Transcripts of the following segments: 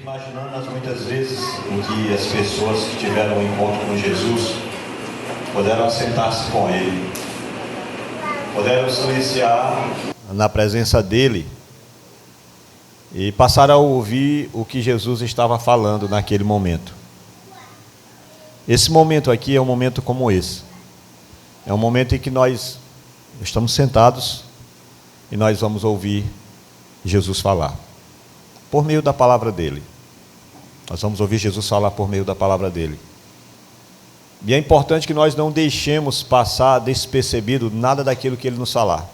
Imaginando as muitas vezes em que as pessoas que tiveram um encontro com Jesus puderam sentar-se com Ele, puderam silenciar na presença dEle e passaram a ouvir o que Jesus estava falando naquele momento. Esse momento aqui é um momento como esse. É um momento em que nós estamos sentados e nós vamos ouvir Jesus falar, por meio da palavra dEle. Nós vamos ouvir Jesus falar por meio da palavra dEle. E é importante que nós não deixemos passar despercebido nada daquilo que Ele nos falar.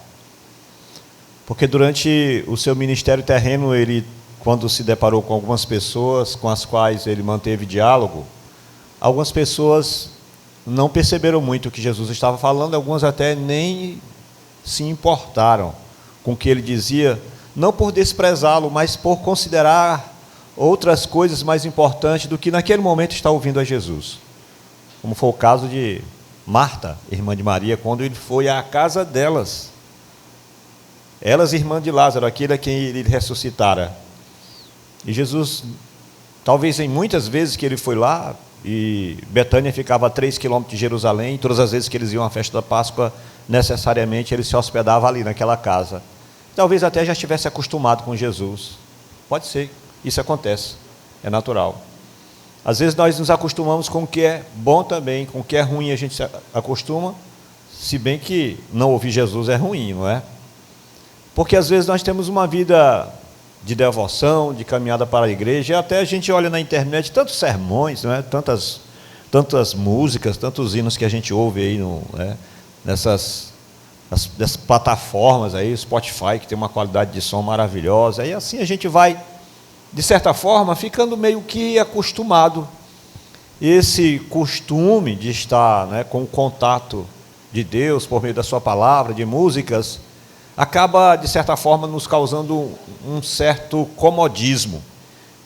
Porque durante o seu ministério terreno, Ele, quando se deparou com algumas pessoas com as quais Ele manteve diálogo, algumas pessoas não perceberam muito o que Jesus estava falando, algumas até nem se importaram com o que Ele dizia, não por desprezá-lo, mas por considerar outras coisas mais importantes do que naquele momento está ouvindo a Jesus. Como foi o caso de Marta, irmã de Maria, quando ele foi à casa delas. Elas, irmã de Lázaro, aquele a quem ele ressuscitara. E Jesus, talvez em muitas vezes que ele foi lá, e Betânia ficava a 3 quilômetros de Jerusalém, e todas as vezes que eles iam à festa da Páscoa, necessariamente ele se hospedava ali naquela casa. Talvez até já estivesse acostumado com Jesus. Pode ser. Isso acontece, é natural. Às vezes nós nos acostumamos com o que é bom também, com o que é ruim a gente se acostuma, se bem que não ouvir Jesus é ruim, não é? Porque às vezes nós temos uma vida de devoção, de caminhada para a igreja, e até a gente olha na internet tantos sermões, não é? Tantas músicas, tantos hinos que a gente ouve aí nessas plataformas aí, Spotify, que tem uma qualidade de som maravilhosa, e assim a gente vai, de certa forma, ficando meio que acostumado. Esse costume de estar com o contato de Deus por meio da sua palavra, de músicas, acaba, de certa forma, nos causando um certo comodismo.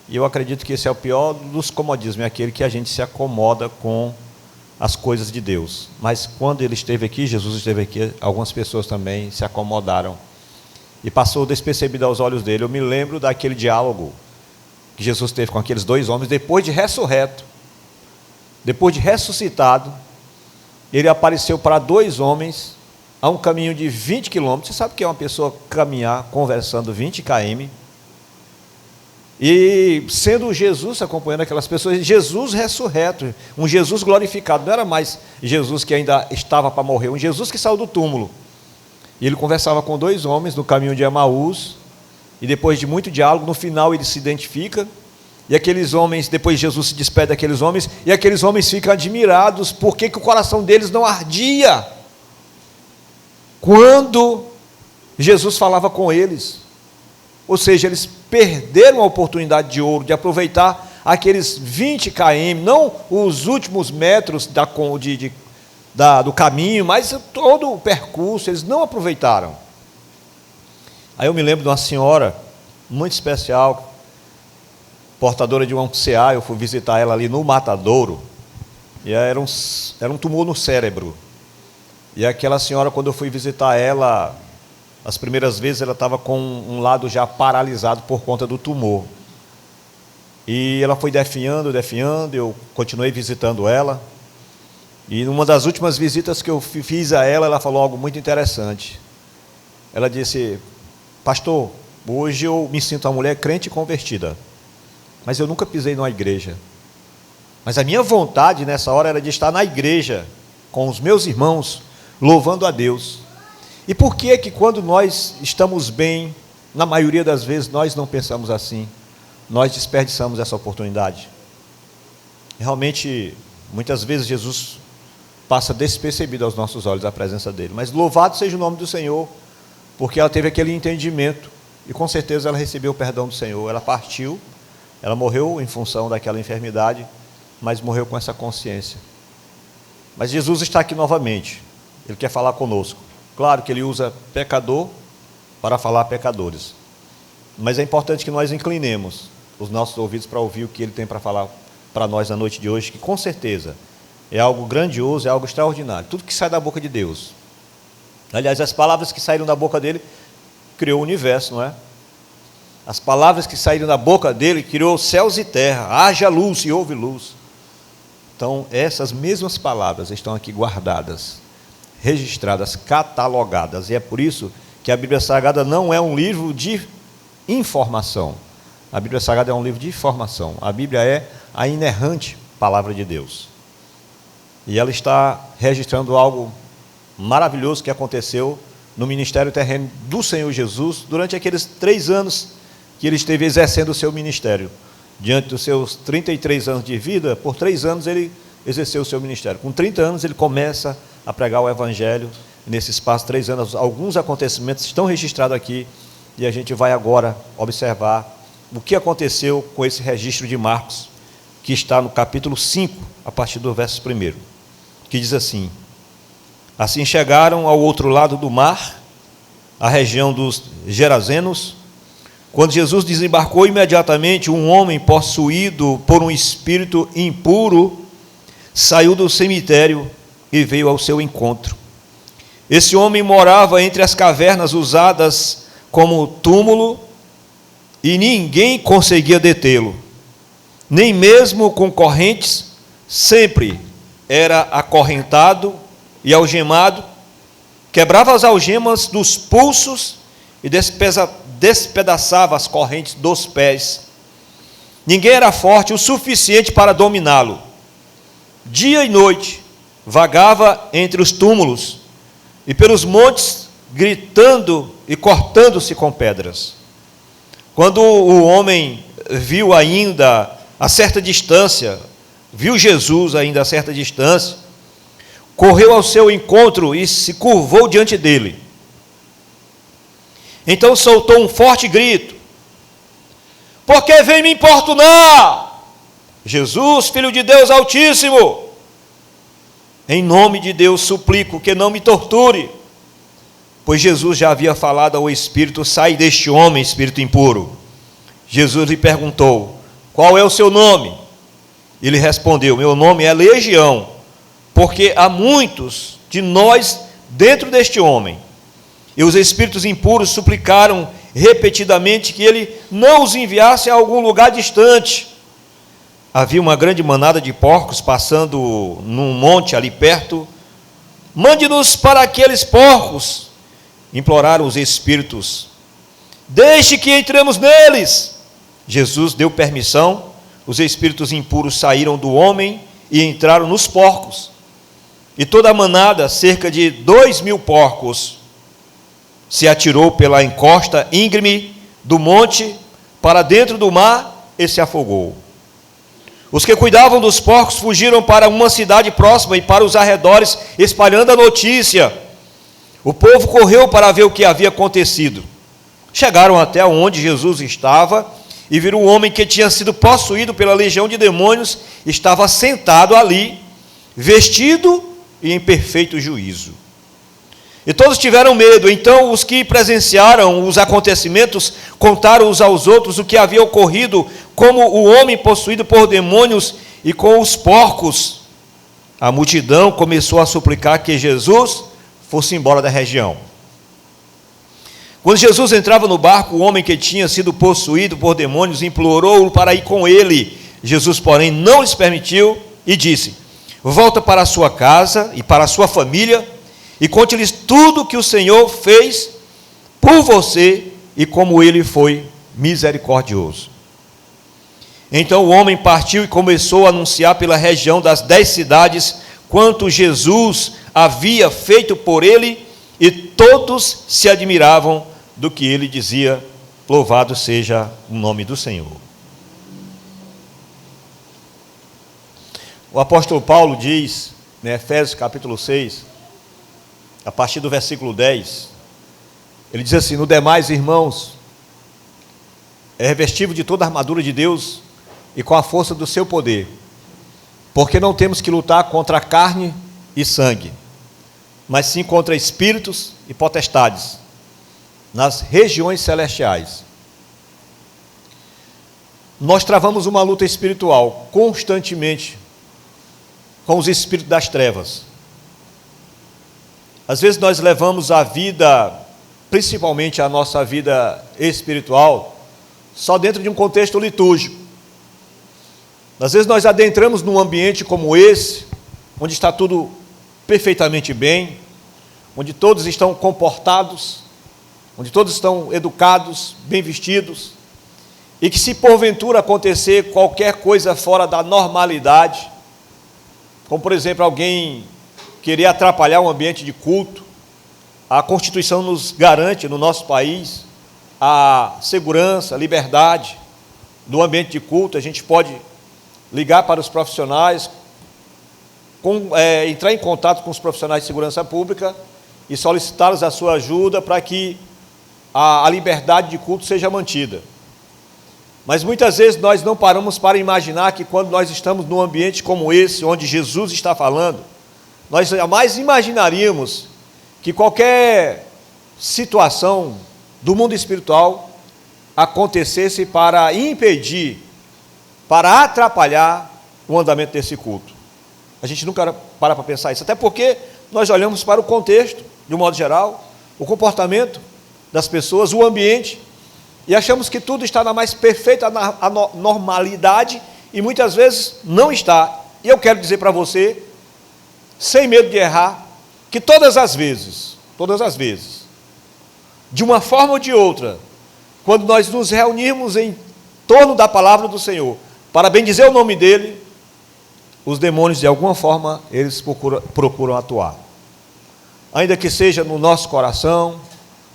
E eu acredito que esse é o pior dos comodismos, é aquele que a gente se acomoda com as coisas de Deus. Mas quando ele esteve aqui, Jesus esteve aqui, algumas pessoas também se acomodaram. E passou despercebido aos olhos dele. Eu me lembro daquele diálogo que Jesus teve com aqueles 2 homens, depois de ressurreto, depois de ressuscitado, ele apareceu para 2 homens, a um caminho de 20 quilômetros, você sabe o que é uma pessoa caminhar, conversando 20 km, e sendo Jesus acompanhando aquelas pessoas, Jesus ressurreto, um Jesus glorificado, não era mais Jesus que ainda estava para morrer, um Jesus que saiu do túmulo, e ele conversava com 2 homens no caminho de Emaús, e depois de muito diálogo, no final ele se identifica, e aqueles homens, depois Jesus se despede daqueles homens, e aqueles homens ficam admirados, porque que o coração deles não ardia, quando Jesus falava com eles, ou seja, eles perderam a oportunidade de ouro, de aproveitar aqueles 20 km, não os últimos metros do caminho, mas todo o percurso, eles não aproveitaram. Aí eu me lembro de uma senhora muito especial, portadora de um CA, eu fui visitar ela ali no Matadouro, e era um tumor no cérebro. E aquela senhora, quando eu fui visitar ela, as primeiras vezes ela estava com um lado já paralisado por conta do tumor. E ela foi definhando, eu continuei visitando ela. E numa das últimas visitas que eu fiz a ela, ela falou algo muito interessante. Ela disse: pastor, hoje eu me sinto uma mulher crente e convertida, mas eu nunca pisei numa igreja. Mas a minha vontade nessa hora era de estar na igreja, com os meus irmãos, louvando a Deus. E por que que quando nós estamos bem, na maioria das vezes nós não pensamos assim? Nós desperdiçamos essa oportunidade. Realmente, muitas vezes Jesus passa despercebido aos nossos olhos a presença dele. Mas louvado seja o nome do Senhor, porque ela teve aquele entendimento, e com certeza ela recebeu o perdão do Senhor. Ela partiu, ela morreu em função daquela enfermidade, mas morreu com essa consciência. Mas Jesus está aqui novamente, Ele quer falar conosco. Claro que Ele usa pecador para falar a pecadores, mas é importante que nós inclinemos os nossos ouvidos para ouvir o que Ele tem para falar para nós na noite de hoje, que com certeza é algo grandioso, é algo extraordinário. Tudo que sai da boca de Deus, aliás, as palavras que saíram da boca dele criou o universo, não é? as palavras que saíram da boca dele, criou céus e terra, haja luz e houve luz. Então, essas mesmas palavras estão aqui guardadas, registradas, catalogadas, e é por isso que a Bíblia Sagrada não é um livro de informação. A Bíblia Sagrada é um livro de informação. A Bíblia é a inerrante palavra de Deus. E ela está registrando algo maravilhoso que aconteceu no ministério terreno do Senhor Jesus durante aqueles 3 anos que ele esteve exercendo o seu ministério. Diante dos seus 33 anos de vida, por 3 anos ele exerceu o seu ministério. Com 30 anos ele começa a pregar o Evangelho. Nesse espaço de 3 anos, alguns acontecimentos estão registrados aqui, e a gente vai agora observar o que aconteceu com esse registro de Marcos, que está no capítulo 5, a partir do verso 1, que diz assim: assim chegaram ao outro lado do mar, a região dos Gerazenos. Quando Jesus desembarcou, imediatamente um homem possuído por um espírito impuro saiu do cemitério e veio ao seu encontro. Esse homem morava entre as cavernas usadas como túmulo, e ninguém conseguia detê-lo, nem mesmo com correntes. Sempre era acorrentado e algemado, quebrava as algemas dos pulsos e despedaçava as correntes dos pés. Ninguém era forte o suficiente para dominá-lo. Dia e noite vagava entre os túmulos e pelos montes, gritando e cortando-se com pedras. Quando o homem viu ainda a certa distância, viu Jesus ainda a certa distância, correu ao seu encontro e se curvou diante dele. Então soltou um forte grito: por que vem me importunar? Jesus, Filho de Deus Altíssimo, em nome de Deus suplico que não me torture. Pois Jesus já havia falado ao espírito: sai deste homem, espírito impuro. Jesus lhe perguntou: qual é o seu nome? Ele respondeu: meu nome é Legião, porque há muitos de nós dentro deste homem. E os espíritos impuros suplicaram repetidamente que ele não os enviasse a algum lugar distante. Havia uma grande manada de porcos passando num monte ali perto. Mande-nos para aqueles porcos, imploraram os espíritos. Deixe que entremos neles. Jesus deu permissão. Os espíritos impuros saíram do homem e entraram nos porcos. E toda a manada, cerca de 2.000 porcos, se atirou pela encosta íngreme do monte para dentro do mar e se afogou. Os que cuidavam dos porcos fugiram para uma cidade próxima e para os arredores, espalhando a notícia. O povo correu para ver o que havia acontecido. Chegaram até onde Jesus estava e viram um homem que tinha sido possuído pela legião de demônios, estava sentado ali, vestido e em perfeito juízo. E todos tiveram medo. Então os que presenciaram os acontecimentos contaram uns aos outros o que havia ocorrido, como o homem possuído por demônios e com os porcos. A multidão começou a suplicar que Jesus fosse embora da região. Quando Jesus entrava no barco, o homem que tinha sido possuído por demônios implorou-o para ir com ele. Jesus, porém, não lhes permitiu e disse: volta para a sua casa e para a sua família e conte-lhes tudo que o Senhor fez por você e como ele foi misericordioso. Então o homem partiu e começou a anunciar pela região das 10 cidades quanto Jesus havia feito por ele, e todos se admiravam do que ele dizia. Louvado seja o nome do Senhor. O apóstolo Paulo diz, em Efésios capítulo 6, a partir do versículo 10, ele diz assim: no demais, irmãos, é revestido de toda a armadura de Deus e com a força do seu poder, porque não temos que lutar contra a carne e sangue, mas sim contra espíritos e potestades nas regiões celestiais. Nós travamos uma luta espiritual constantemente com os espíritos das trevas. Às vezes nós levamos a vida, principalmente a nossa vida espiritual, só dentro de um contexto litúrgico. Às vezes nós adentramos num ambiente como esse, onde está tudo perfeitamente bem, onde todos estão comportados, onde todos estão educados, bem vestidos, e que se porventura acontecer qualquer coisa fora da normalidade, como por exemplo alguém querer atrapalhar um ambiente de culto, a Constituição nos garante no nosso país a segurança, a liberdade do ambiente de culto. A gente pode ligar para os profissionais, entrar em contato com os profissionais de segurança pública e solicitá-los a sua ajuda para que a liberdade de culto seja mantida. Mas muitas vezes nós não paramos para imaginar que quando nós estamos num ambiente como esse, onde Jesus está falando, nós jamais imaginaríamos que qualquer situação do mundo espiritual acontecesse para impedir, para atrapalhar o andamento desse culto. A gente nunca para pensar isso, até porque nós olhamos para o contexto, de um modo geral, o comportamento das pessoas, o ambiente, e achamos que tudo está na mais perfeita normalidade, e muitas vezes não está. E eu quero dizer para você, sem medo de errar, que todas as vezes, de uma forma ou de outra, quando nós nos reunirmos em torno da palavra do Senhor, para bendizer o nome dEle, os demônios, de alguma forma, eles procuram atuar. Ainda que seja no nosso coração,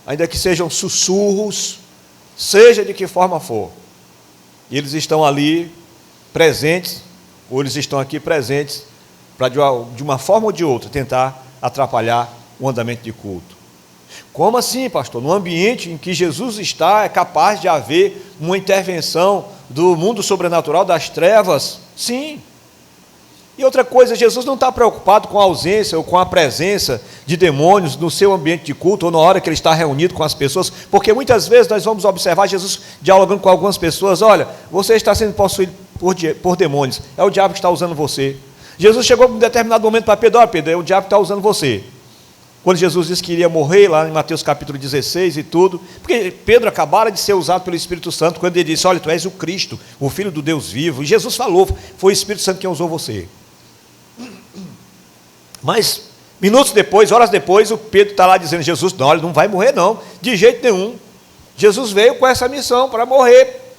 ainda que sejam sussurros, seja de que forma for, e eles estão ali presentes, ou eles estão aqui presentes, para de uma forma ou de outra tentar atrapalhar o andamento de culto. Como assim, pastor? No ambiente em que Jesus está, é capaz de haver uma intervenção do mundo sobrenatural, das trevas? Sim. E outra coisa, Jesus não está preocupado com a ausência ou com a presença de demônios no seu ambiente de culto ou na hora que ele está reunido com as pessoas, porque muitas vezes nós vamos observar Jesus dialogando com algumas pessoas: olha, você está sendo possuído por demônios, é o diabo que está usando você. Jesus chegou em um determinado momento para Pedro: olha, Pedro, é o diabo que está usando você. Quando Jesus disse que iria morrer, lá em Mateus capítulo 16 e tudo, porque Pedro acabara de ser usado pelo Espírito Santo, quando ele disse: olha, tu és o Cristo, o Filho do Deus vivo, e Jesus falou, foi o Espírito Santo quem usou você. Mas, minutos depois, horas depois, o Pedro está lá dizendo: Jesus, não, ele não vai morrer não, de jeito nenhum. Jesus veio com essa missão para morrer,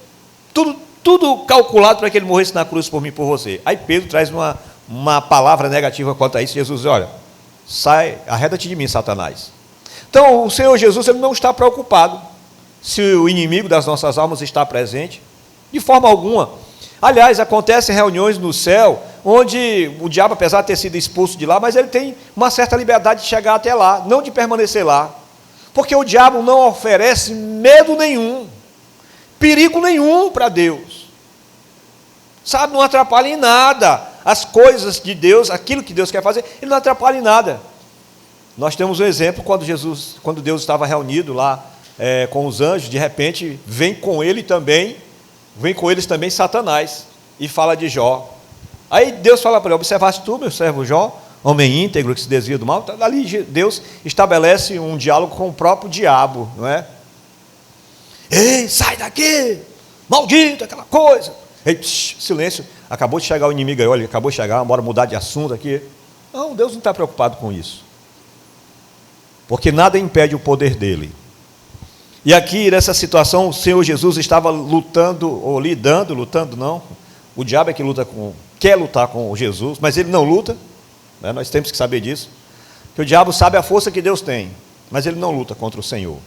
tudo calculado para que ele morresse na cruz por mim e por você. Aí Pedro traz uma palavra negativa quanto a isso. Jesus diz: olha, sai, arreda-te de mim, Satanás. Então, o Senhor Jesus, ele não está preocupado se o inimigo das nossas almas está presente, de forma alguma. Aliás, acontecem reuniões no céu, onde o diabo, apesar de ter sido expulso de lá, mas ele tem uma certa liberdade de chegar até lá, não de permanecer lá, porque o diabo não oferece medo nenhum, perigo nenhum para Deus, sabe, não atrapalha em nada as coisas de Deus, aquilo que Deus quer fazer, ele não atrapalha em nada. Nós temos um exemplo, quando Deus estava reunido lá com os anjos, de repente vem com eles também Satanás, e fala de Jó. Aí Deus fala para ele: observaste tu, meu servo Jó, homem íntegro que se desvia do mal? Ali Deus estabelece um diálogo com o próprio diabo, não é? Ei, sai daqui, maldito, aquela coisa. Ei, silêncio, acabou de chegar o inimigo aí, olha, acabou de chegar, bora mudar de assunto aqui. Não, Deus não está preocupado com isso, porque nada impede o poder dele. E aqui, nessa situação, o Senhor Jesus estava lutando não, o diabo é que quer lutar com Jesus, mas ele não luta, né? Nós temos que saber disso, que o diabo sabe a força que Deus tem, mas ele não luta contra o Senhor.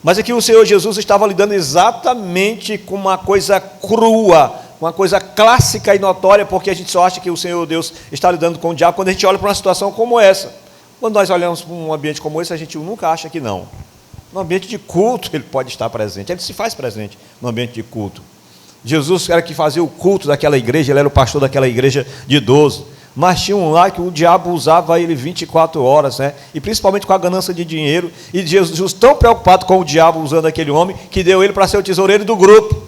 Mas aqui o Senhor Jesus estava lidando exatamente com uma coisa crua, uma coisa clássica e notória, porque a gente só acha que o Senhor Deus está lidando com o diabo quando a gente olha para uma situação como essa. Quando nós olhamos para um ambiente como esse, a gente nunca acha que não. No ambiente de culto ele pode estar presente, ele se faz presente no ambiente de culto. Jesus era que fazia o culto daquela igreja, ele era o pastor daquela igreja de 12, mas tinha um lá que o diabo usava ele 24 horas, né? E principalmente com a ganância de dinheiro, e Jesus tão preocupado com o diabo usando aquele homem, que deu ele para ser o tesoureiro do grupo,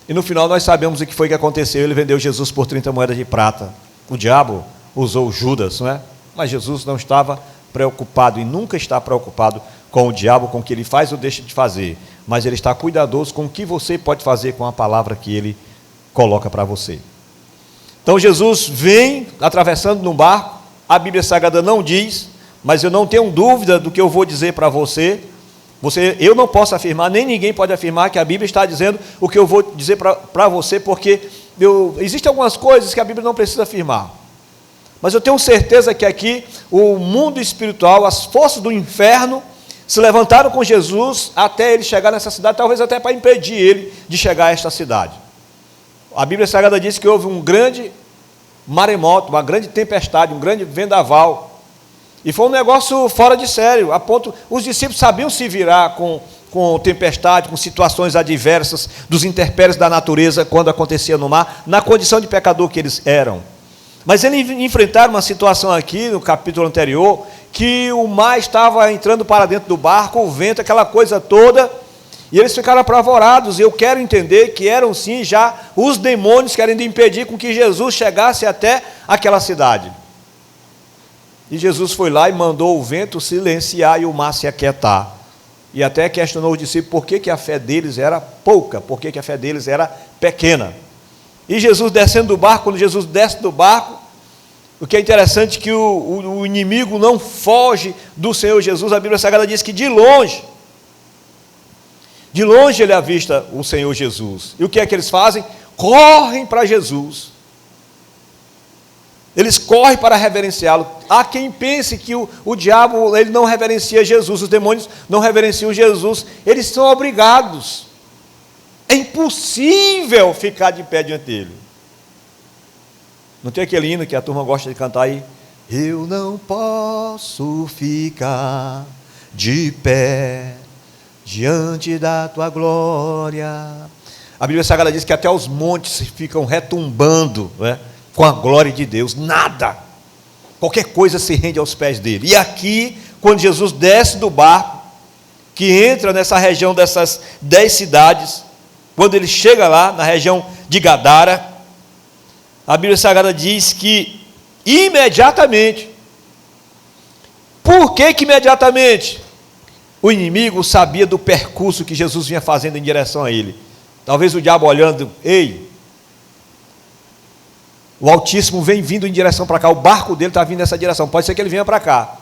e no final nós sabemos o que foi que aconteceu, ele vendeu Jesus por 30 moedas de prata, o diabo usou Judas, não é? Mas Jesus não estava preocupado, e nunca está preocupado com o diabo, com o que ele faz ou deixa de fazer, mas ele está cuidadoso com o que você pode fazer com a palavra que ele coloca para você. Então Jesus vem atravessando num barco, a Bíblia Sagrada não diz, mas eu não tenho dúvida do que eu vou dizer para você. Eu não posso afirmar, nem ninguém pode afirmar que a Bíblia está dizendo o que eu vou dizer para você, porque existem algumas coisas que a Bíblia não precisa afirmar. Mas eu tenho certeza que aqui o mundo espiritual, as forças do inferno, se levantaram com Jesus até ele chegar nessa cidade, talvez até para impedir ele de chegar a esta cidade. A Bíblia Sagrada diz que houve um grande maremoto, uma grande tempestade, um grande vendaval, e foi um negócio fora de sério, a ponto, os discípulos sabiam se virar com tempestade, com situações adversas, dos intempéries da natureza, quando acontecia no mar, na condição de pecador que eles eram. Mas eles enfrentaram uma situação aqui, no capítulo anterior, que o mar estava entrando para dentro do barco, o vento, aquela coisa toda, e eles ficaram apavorados. E eu quero entender que eram sim já os demônios querendo impedir com que Jesus chegasse até aquela cidade. E Jesus foi lá e mandou o vento silenciar e o mar se aquietar. E até questionou os discípulos por que a fé deles era pouca, por que a fé deles era pequena. E Jesus descendo do barco, quando Jesus desce do barco, o que é interessante é que o inimigo não foge do Senhor Jesus. A Bíblia Sagrada diz que de longe ele avista o Senhor Jesus. E o que é que eles fazem? Correm para Jesus. Eles correm para reverenciá-lo. Há quem pense que o diabo ele não reverencia Jesus, os demônios não reverenciam Jesus. Eles são obrigados. É impossível ficar de pé diante dele. Não tem aquele hino que a turma gosta de cantar aí? Eu não posso ficar de pé diante da tua glória. A Bíblia Sagrada diz que até os montes ficam retumbando, né, com a glória de Deus. Nada, qualquer coisa se rende aos pés dele. E aqui, quando Jesus desce do barco, que entra nessa região dessas 10 cidades, quando ele chega lá na região de Gadara, a Bíblia Sagrada diz que imediatamente, por que imediatamente? O inimigo sabia do percurso que Jesus vinha fazendo em direção a ele. Talvez o diabo olhando, ei, o Altíssimo vem vindo em direção para cá, o barco dele está vindo nessa direção, pode ser que ele venha para cá,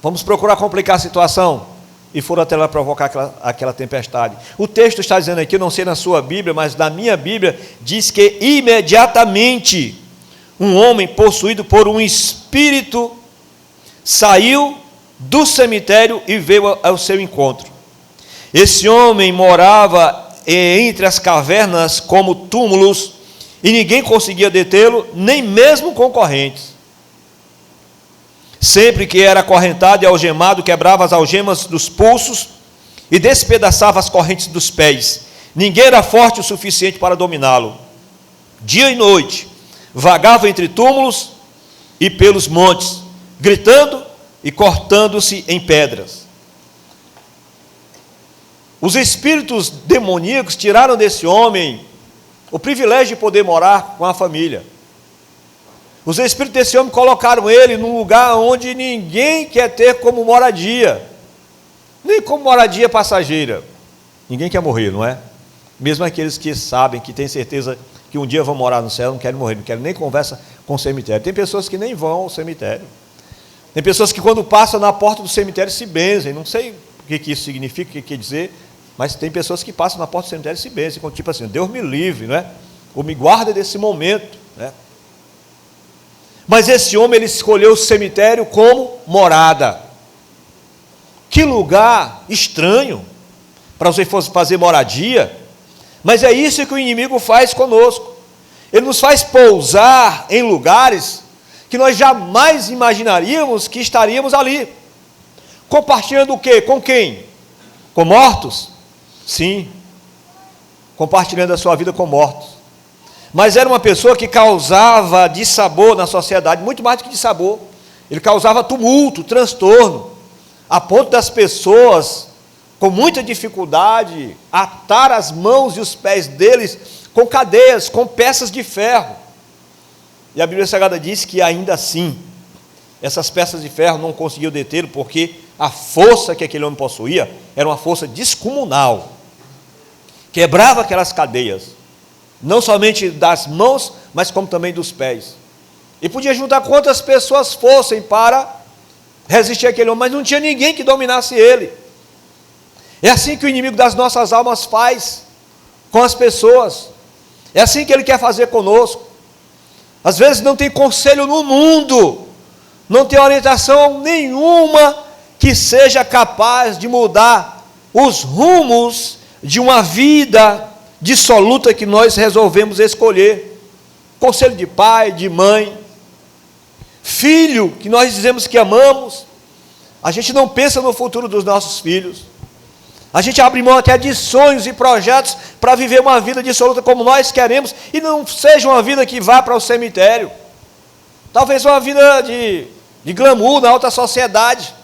vamos procurar complicar a situação. E foram até lá provocar aquela tempestade. O texto está dizendo aqui, eu não sei na sua Bíblia, mas na minha Bíblia, diz que imediatamente um homem possuído por um espírito saiu do cemitério e veio ao seu encontro. Esse homem morava entre as cavernas como túmulos, e ninguém conseguia detê-lo, nem mesmo concorrentes. Sempre que era acorrentado e algemado, quebrava as algemas dos pulsos e despedaçava as correntes dos pés. Ninguém era forte o suficiente para dominá-lo. Dia e noite, vagava entre túmulos e pelos montes, gritando e cortando-se em pedras. Os espíritos demoníacos tiraram desse homem o privilégio de poder morar com a família. Os espíritos desse homem colocaram ele num lugar onde ninguém quer ter como moradia, nem como moradia passageira. Ninguém quer morrer, não é? Mesmo aqueles que sabem, que têm certeza que um dia vão morar no céu, não querem morrer, não querem nem conversa com o cemitério. Tem pessoas que nem vão ao cemitério. Tem pessoas que quando passam na porta do cemitério se benzem. Não sei o que isso significa, o que quer dizer, mas tem pessoas que passam na porta do cemitério e se benzem, tipo assim, Deus me livre, não é? Ou me guarda desse momento, né? Mas esse homem, ele escolheu o cemitério como morada. Que lugar estranho para você fazer moradia. Mas é isso que o inimigo faz conosco. Ele nos faz pousar em lugares que nós jamais imaginaríamos que estaríamos ali. Compartilhando o quê? Com quem? Com mortos? Sim. Compartilhando a sua vida com mortos. Mas era uma pessoa que causava dissabor na sociedade, muito mais do que dissabor. Ele causava tumulto, transtorno, a ponto das pessoas, com muita dificuldade, atar as mãos e os pés deles com cadeias, com peças de ferro. E a Bíblia Sagrada diz que ainda assim, essas peças de ferro não conseguiam detê-lo, porque a força que aquele homem possuía era uma força descomunal. Quebrava aquelas cadeias, não somente das mãos, mas como também dos pés. E podia juntar quantas pessoas fossem para resistir àquele homem, mas não tinha ninguém que dominasse ele. É assim que o inimigo das nossas almas faz com as pessoas. É assim que ele quer fazer conosco. Às vezes não tem conselho no mundo, não tem orientação nenhuma que seja capaz de mudar os rumos de uma vida dissoluta que nós resolvemos escolher. Conselho de pai, de mãe, filho, que nós dizemos que amamos, a gente não pensa no futuro dos nossos filhos. A gente abre mão até de sonhos e projetos para viver uma vida dissoluta como nós queremos, e não seja uma vida que vá para o cemitério. Talvez uma vida de glamour na alta sociedade,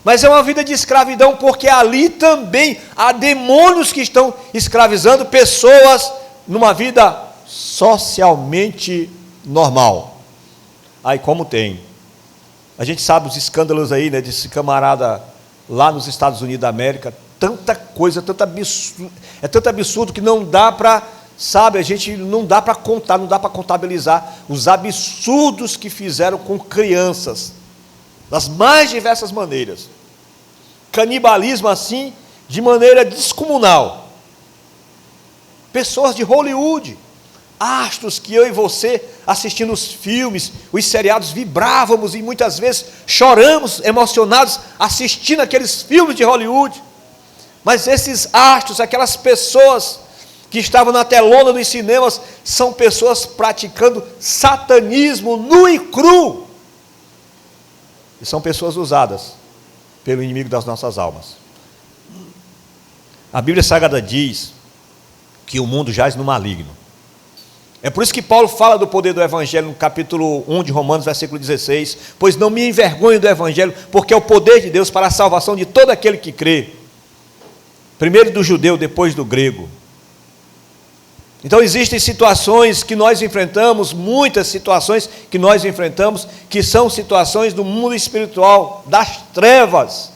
mas é uma vida de escravidão, porque ali também há demônios que estão escravizando pessoas numa vida socialmente normal. Aí como tem, a gente sabe os escândalos aí, né, desse camarada lá nos Estados Unidos da América, tanta coisa, tanto absurdo, é tanto absurdo que não dá para, sabe, a gente não dá para contar, não dá para contabilizar os absurdos que fizeram com crianças, das mais diversas maneiras. Canibalismo assim, de maneira descomunal. Pessoas de Hollywood, astros que eu e você, assistindo os filmes, os seriados, vibrávamos e muitas vezes choramos emocionados assistindo aqueles filmes de Hollywood. Mas esses astros, aquelas pessoas que estavam na telona dos cinemas, são pessoas praticando satanismo nu e cru. E são pessoas usadas pelo inimigo das nossas almas. A Bíblia Sagrada diz que o mundo jaz no maligno. É por isso que Paulo fala do poder do Evangelho no capítulo 1 de Romanos, versículo 16. Pois não me envergonho do Evangelho, porque é o poder de Deus para a salvação de todo aquele que crê. Primeiro do judeu, depois do grego. Então existem situações que nós enfrentamos, muitas situações que nós enfrentamos, que são situações do mundo espiritual, das trevas.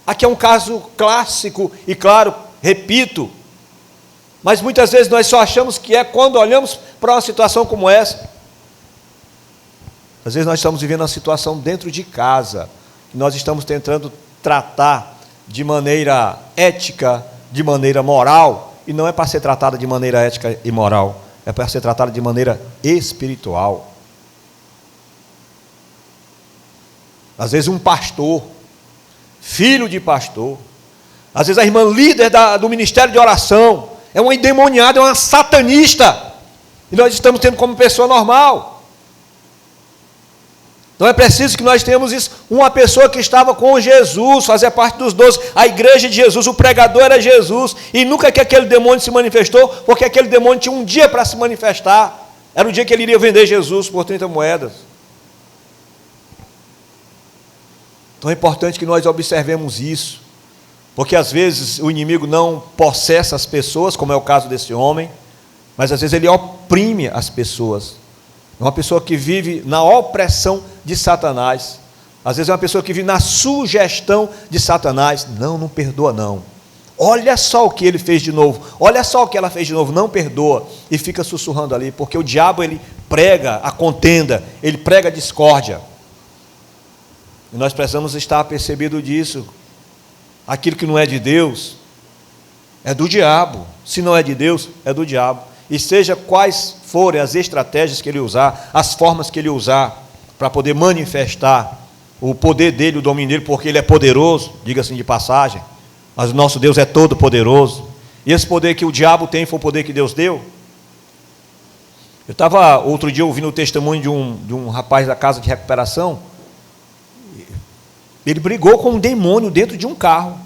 Aqui é um caso clássico e claro, repito, mas muitas vezes nós só achamos que é quando olhamos para uma situação como essa. Às vezes nós estamos vivendo uma situação dentro de casa, que nós estamos tentando tratar de maneira ética, de maneira moral, e não é para ser tratada de maneira ética e moral, é para ser tratada de maneira espiritual. Às vezes um pastor, filho de pastor, às vezes a irmã líder do ministério de oração, é uma endemoniada, é uma satanista, e nós estamos tendo como pessoa normal. Não é preciso que nós tenhamos isso. Uma pessoa que estava com Jesus, fazia parte dos 12, a igreja de Jesus, o pregador era Jesus, e nunca que aquele demônio se manifestou, porque aquele demônio tinha um dia para se manifestar, era o dia que ele iria vender Jesus por 30 moedas. Então é importante que nós observemos isso, porque às vezes o inimigo não possessa as pessoas, como é o caso desse homem, mas às vezes ele oprime as pessoas. É uma pessoa que vive na opressão de Satanás. Às vezes é uma pessoa que vive na sugestão de Satanás. Não perdoa não. Olha só o que ele fez de novo. Olha só o que ela fez de novo. Não perdoa. E fica sussurrando ali, porque o diabo ele prega a contenda, ele prega a discórdia. E nós precisamos estar apercebidos disso. Aquilo que não é de Deus é do diabo. Se não é de Deus, é do diabo. E seja quais forem as estratégias que ele usar, as formas que ele usar para poder manifestar o poder dele, o domínio dele, porque ele é poderoso, diga-se de passagem, mas o nosso Deus é todo poderoso, e esse poder que o diabo tem foi o poder que Deus deu. Eu estava outro dia ouvindo o testemunho de um rapaz da casa de recuperação. Ele brigou com um demônio dentro de um carro.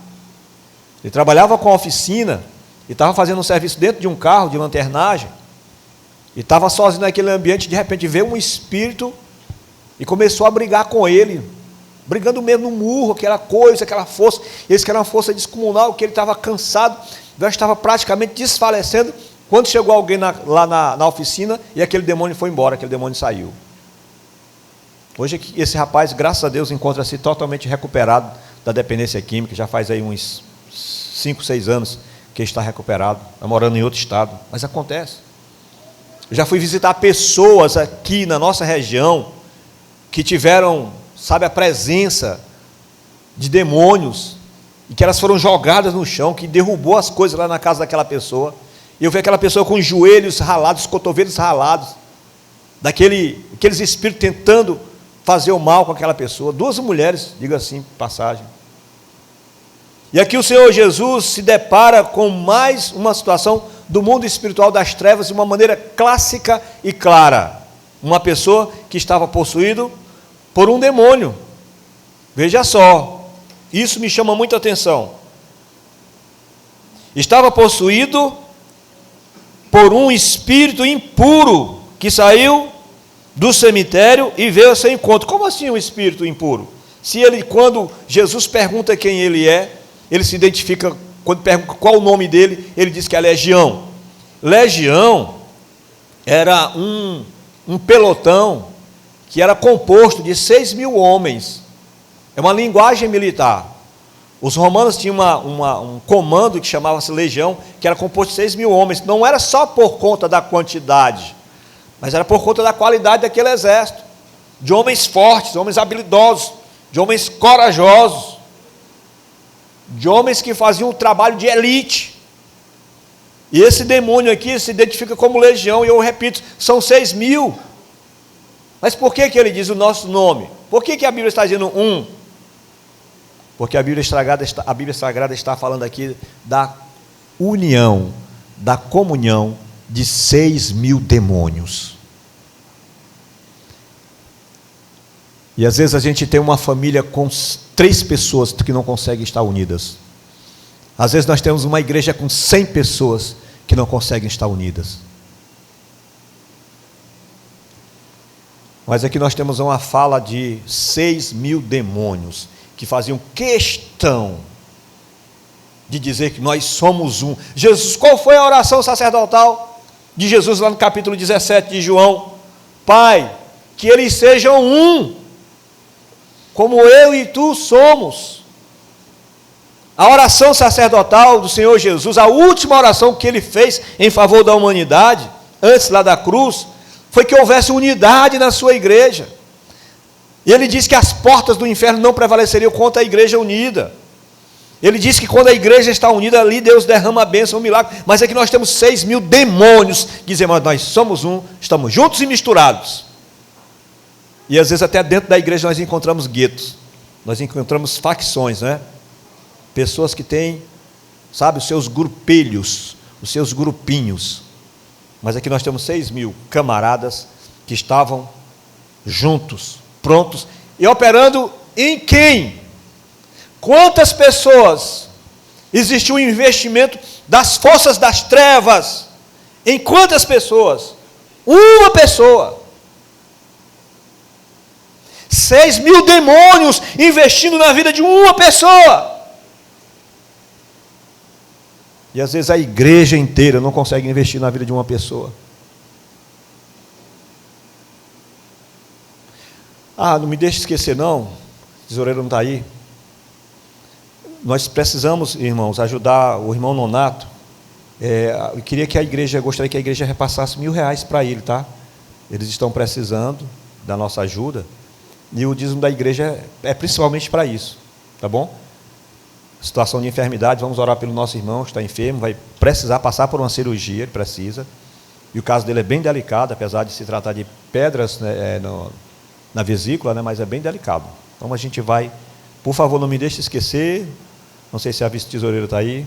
Ele trabalhava com a oficina e estava fazendo um serviço dentro de um carro de lanternagem, e estava sozinho naquele ambiente. De repente veio um espírito e começou a brigar com ele, brigando mesmo no murro, aquela coisa, aquela força. Esse que era uma força descomunal, que ele estava cansado, já estava praticamente desfalecendo, quando chegou alguém lá na oficina, e aquele demônio foi embora, aquele demônio saiu. Hoje esse rapaz, graças a Deus, encontra-se totalmente recuperado, da dependência química, já faz aí uns 5, 6 anos que ele está recuperado, está morando em outro estado, mas acontece. Eu já fui visitar pessoas aqui na nossa região que tiveram, sabe, a presença de demônios, e que elas foram jogadas no chão, que derrubou as coisas lá na casa daquela pessoa, e eu vi aquela pessoa com os joelhos ralados, os cotovelos ralados, aqueles espíritos tentando fazer o mal com aquela pessoa, 2 mulheres, diga assim, passagem. E aqui o Senhor Jesus se depara com mais uma situação do mundo espiritual das trevas de uma maneira clássica e clara. Uma pessoa que estava possuído por um demônio. Veja só, isso me chama muita atenção. Estava possuído por um espírito impuro que saiu do cemitério e veio ao seu encontro. Como assim um espírito impuro? Se ele, quando Jesus pergunta quem ele é, ele se identifica, quando pergunta qual o nome dele, ele diz que é legião. Legião era um pelotão que era composto de 6.000 homens. É uma linguagem militar. Os romanos tinham um comando que chamava-se legião, que era composto de 6.000 homens. Não era só por conta da quantidade, mas era por conta da qualidade daquele exército, de homens fortes, de homens habilidosos, de homens corajosos, de homens que faziam um trabalho de elite. E esse demônio aqui se identifica como legião, e eu repito, são 6.000. Mas por que ele diz o nosso nome? Por que a Bíblia está dizendo um? Porque a Bíblia Sagrada está falando aqui da união, da comunhão de 6.000 demônios. E às vezes a gente tem uma família com 3 pessoas que não conseguem estar unidas. Às vezes nós temos uma igreja com 100 pessoas que não conseguem estar unidas. Mas aqui nós temos uma fala de 6.000 demônios que faziam questão de dizer que nós somos um. Jesus, qual foi a oração sacerdotal de Jesus lá no capítulo 17 de João? Pai, que eles sejam um, como eu e tu somos. A oração sacerdotal do Senhor Jesus, a última oração que ele fez em favor da humanidade, antes lá da cruz, foi que houvesse unidade na sua igreja. E ele disse que as portas do inferno não prevaleceriam contra a igreja unida. Ele disse que quando a igreja está unida, ali Deus derrama a bênção, um milagre. Mas aqui nós temos 6.000 demônios que dizem, mas nós somos um, estamos juntos e misturados. E às vezes até dentro da igreja nós encontramos guetos, nós encontramos facções, né? Pessoas que têm, sabe, os seus grupelhos, os seus grupinhos. Mas aqui nós temos 6.000 camaradas que estavam juntos, prontos e operando em quem? Quantas pessoas? Existiu um investimento das forças das trevas. Em quantas pessoas? Uma pessoa. 6.000 demônios investindo na vida de uma pessoa. E às vezes a igreja inteira não consegue investir na vida de uma pessoa. Ah, não me deixe esquecer não, o tesoureiro não está aí. Nós precisamos, irmãos, ajudar o irmão Nonato. Eu queria que a igreja, gostaria que a igreja repassasse R$1.000 para ele, tá? Eles estão precisando da nossa ajuda. E o dízimo da igreja é principalmente para isso, tá bom? Situação de enfermidade, vamos orar pelo nosso irmão que está enfermo, vai precisar passar por uma cirurgia, ele precisa. E o caso dele é bem delicado, apesar de se tratar de pedras, né, na vesícula, né, mas é bem delicado. Então a gente vai, por favor, não me deixe esquecer. Não sei se a vice-tesoureira está aí.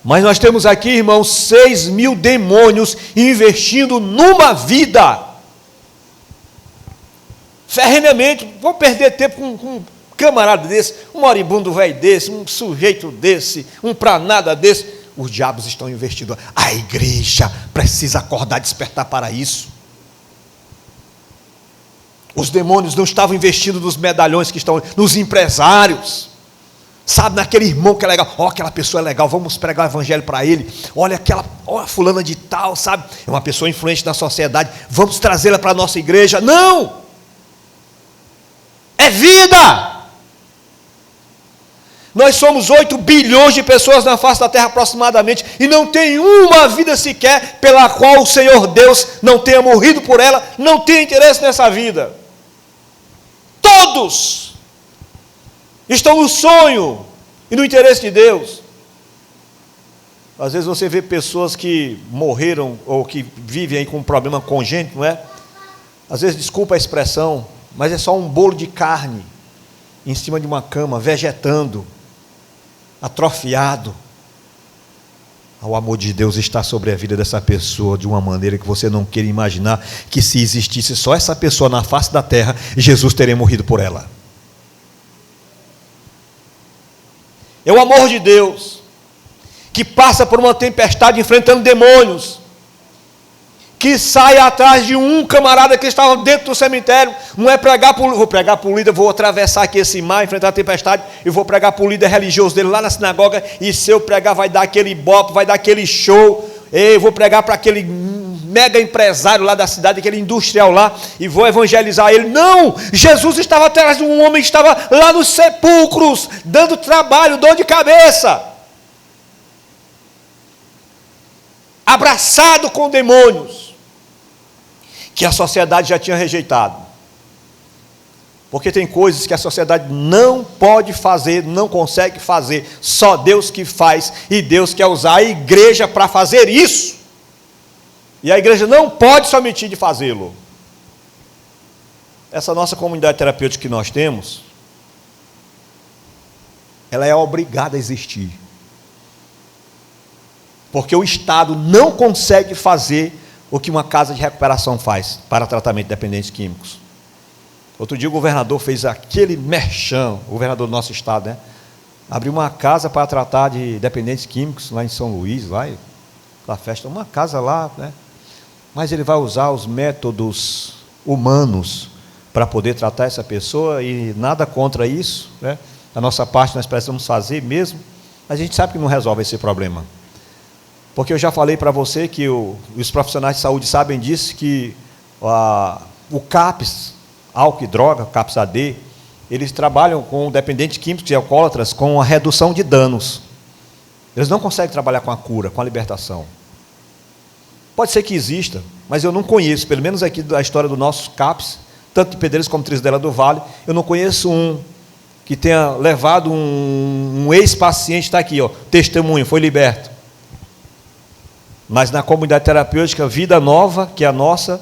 Mas nós temos aqui, irmãos, 6.000 demônios investindo numa vida. Ferrenhamente, vou perder tempo com um camarada desse, um moribundo velho desse, um sujeito desse, um pra nada desse. Os diabos estão investindo. A igreja precisa acordar, despertar para isso. Os demônios não estavam investindo nos medalhões que estão, nos empresários. Sabe, naquele irmão que é legal. Ó, aquela pessoa é legal, vamos pregar o evangelho para ele. Olha aquela, ó, fulana de tal, sabe? É uma pessoa influente na sociedade. Vamos trazê-la para a nossa igreja. Não! É vida! Nós somos 8 bilhões de pessoas na face da terra aproximadamente, e não tem uma vida sequer pela qual o Senhor Deus não tenha morrido por ela, não tenha interesse nessa vida. Todos estão no sonho e no interesse de Deus. Às vezes você vê pessoas que morreram ou que vivem aí com um problema congênito, não é? Às vezes, desculpa a expressão, mas é só um bolo de carne em cima de uma cama, vegetando, atrofiado. O amor de Deus está sobre a vida dessa pessoa de uma maneira que você não queira imaginar, que se existisse só essa pessoa na face da terra, Jesus teria morrido por ela. É o amor de Deus que passa por uma tempestade enfrentando demônios, que sai atrás de um camarada que estava dentro do cemitério. Não é pregar por, vou pregar para o líder, vou atravessar aqui esse mar, enfrentar a tempestade, e vou pregar para o líder religioso dele lá na sinagoga, e se eu pregar vai dar aquele ibope, vai dar aquele show. Eu vou pregar para aquele mega empresário lá da cidade, aquele industrial lá, e vou evangelizar ele. Não! Jesus estava atrás de um homem que estava lá nos sepulcros, dando trabalho, dor de cabeça, abraçado com demônios, que a sociedade já tinha rejeitado. Porque tem coisas que a sociedade não pode fazer, não consegue fazer, só Deus que faz, e Deus quer usar a igreja para fazer isso, e a igreja não pode se omitir de fazê-lo. Essa nossa comunidade terapêutica que nós temos, ela é obrigada a existir, porque o Estado não consegue fazer o que uma casa de recuperação faz para tratamento de dependentes químicos. Outro dia o governador fez aquele merchan, o governador do nosso estado, né? Abriu uma casa para tratar de dependentes químicos lá em São Luís, lá, na festa, uma casa lá, né? Mas ele vai usar os métodos humanos para poder tratar essa pessoa, e nada contra isso, né? A nossa parte nós precisamos fazer mesmo, mas a gente sabe que não resolve esse problema. Porque eu já falei para você que os profissionais de saúde sabem disso, que o CAPS, álcool e droga, CAPS AD, eles trabalham com dependentes químicos e alcoólatras com a redução de danos. Eles não conseguem trabalhar com a cura, com a libertação. Pode ser que exista, mas eu não conheço, pelo menos aqui da história do nosso CAPS, tanto de Pedreiros como de Trizedela do Vale, eu não conheço um que tenha levado um ex-paciente, está aqui, ó, testemunho, foi liberto. Mas na comunidade terapêutica Vida Nova, que é a nossa,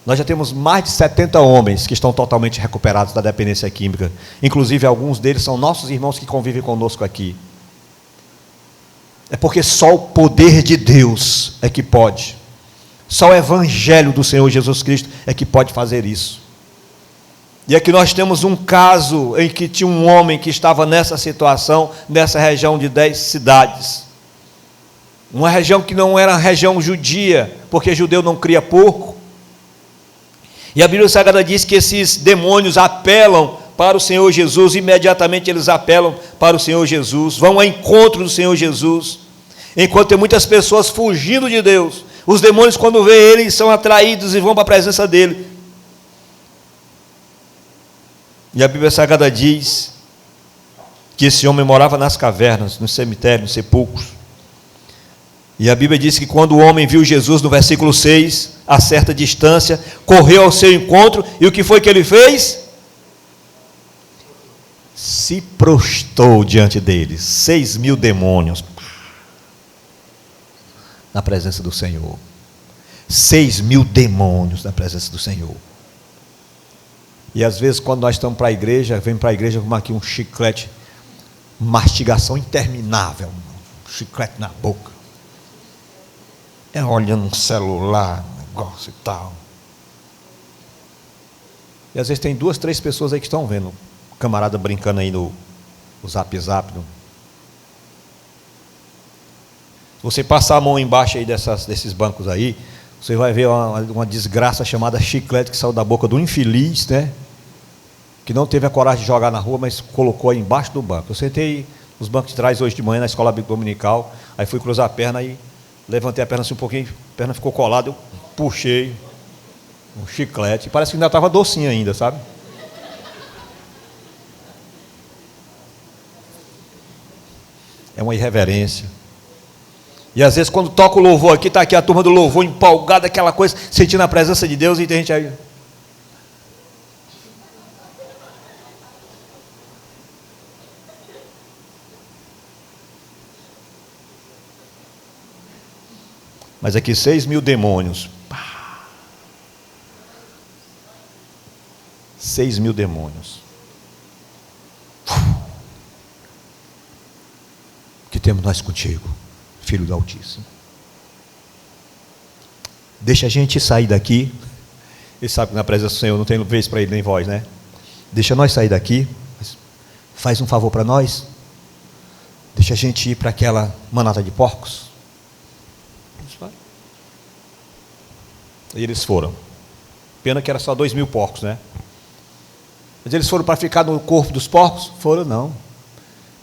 nós já temos mais de 70 homens que estão totalmente recuperados da dependência química. Inclusive, alguns deles são nossos irmãos que convivem conosco aqui. É porque só o poder de Deus é que pode. Só o Evangelho do Senhor Jesus Cristo é que pode fazer isso. E aqui nós temos um caso em que tinha um homem que estava nessa situação, nessa região de 10 cidades. Uma região que não era região judia, porque judeu não cria porco. E a Bíblia Sagrada diz que esses demônios apelam para o Senhor Jesus, imediatamente eles apelam para o Senhor Jesus, vão ao encontro do Senhor Jesus. Enquanto tem muitas pessoas fugindo de Deus, os demônios, quando vê ele, são atraídos e vão para a presença dele. E a Bíblia Sagrada diz que esse homem morava nas cavernas, no cemitério, nos sepulcros. E a Bíblia diz que quando o homem viu Jesus, no versículo 6, a certa distância, correu ao seu encontro, e o que foi que ele fez? Se prostrou diante dele. 6.000 demônios na presença do Senhor. 6.000 demônios na presença do Senhor. E às vezes quando nós estamos para a igreja, vem para a igreja com aqui um chiclete, mastigação interminável, um chiclete na boca. É olhando um celular, negócio e tal. E às vezes tem 2, 3 pessoas aí que estão vendo o camarada brincando aí no zap. Você passar a mão embaixo aí desses bancos aí, você vai ver uma desgraça chamada chiclete que saiu da boca do infeliz, né? Que não teve a coragem de jogar na rua, mas colocou aí embaixo do banco. Eu sentei nos bancos de trás hoje de manhã na escola dominical, aí fui cruzar a perna e levantei a perna assim um pouquinho, a perna ficou colada, eu puxei um chiclete, parece que ainda estava docinho ainda, sabe? uma irreverência. E às vezes quando toca o louvor aqui, está aqui a turma do louvor empolgada, aquela coisa, sentindo a presença de Deus, e tem gente aí. Mas aqui 6.000 demônios. 6.000 demônios. Que temos nós contigo, Filho do Altíssimo. Deixa a gente sair daqui. Ele sabe que na presença do Senhor não tem vez para ele nem voz, né? Deixa nós sair daqui. Faz um favor para nós. Deixa a gente ir para aquela manada de porcos. E eles foram. Pena que era só 2.000 porcos, né? Mas eles foram para ficar no corpo dos porcos? Foram não.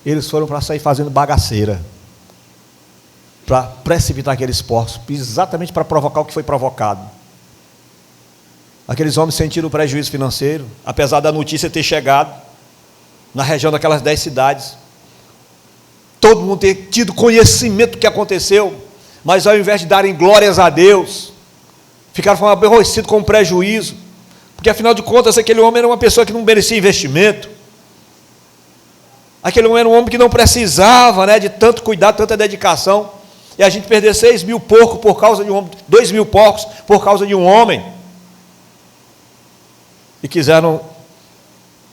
Eles foram para sair fazendo bagaceira, para precipitar aqueles porcos, exatamente para provocar o que foi provocado. Aqueles homens sentiram o prejuízo financeiro, apesar da notícia ter chegado na região daquelas 10 cidades. Todo mundo ter tido conhecimento do que aconteceu, mas ao invés de darem glórias a Deus, ficaram aborrecidos com o prejuízo, porque afinal de contas aquele homem era uma pessoa que não merecia investimento, aquele homem era um homem que não precisava, né, de tanto cuidado, tanta dedicação, e a gente perder 6.000 porcos por causa de um homem, 2.000 porcos por causa de um homem, e quiseram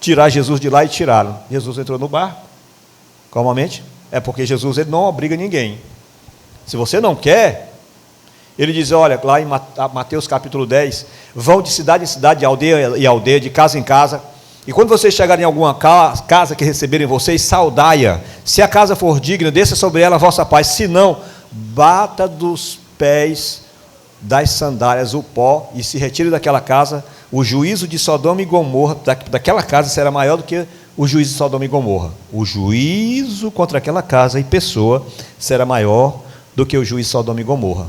tirar Jesus de lá e tiraram. Jesus entrou no barco, calmamente, é porque Jesus ele não obriga ninguém. Se você não quer, ele diz, olha, lá em Mateus capítulo 10, vão de cidade em cidade, de aldeia em aldeia, de casa em casa, e quando vocês chegarem em alguma casa que receberem vocês, saudai-a. Se a casa for digna, desça sobre ela a vossa paz, se não, bata dos pés das sandálias o pó, e se retire daquela casa. O juízo de Sodoma e Gomorra, daquela casa, será maior do que o juízo de Sodoma e Gomorra. O juízo contra aquela casa e pessoa será maior do que o juízo de Sodoma e Gomorra.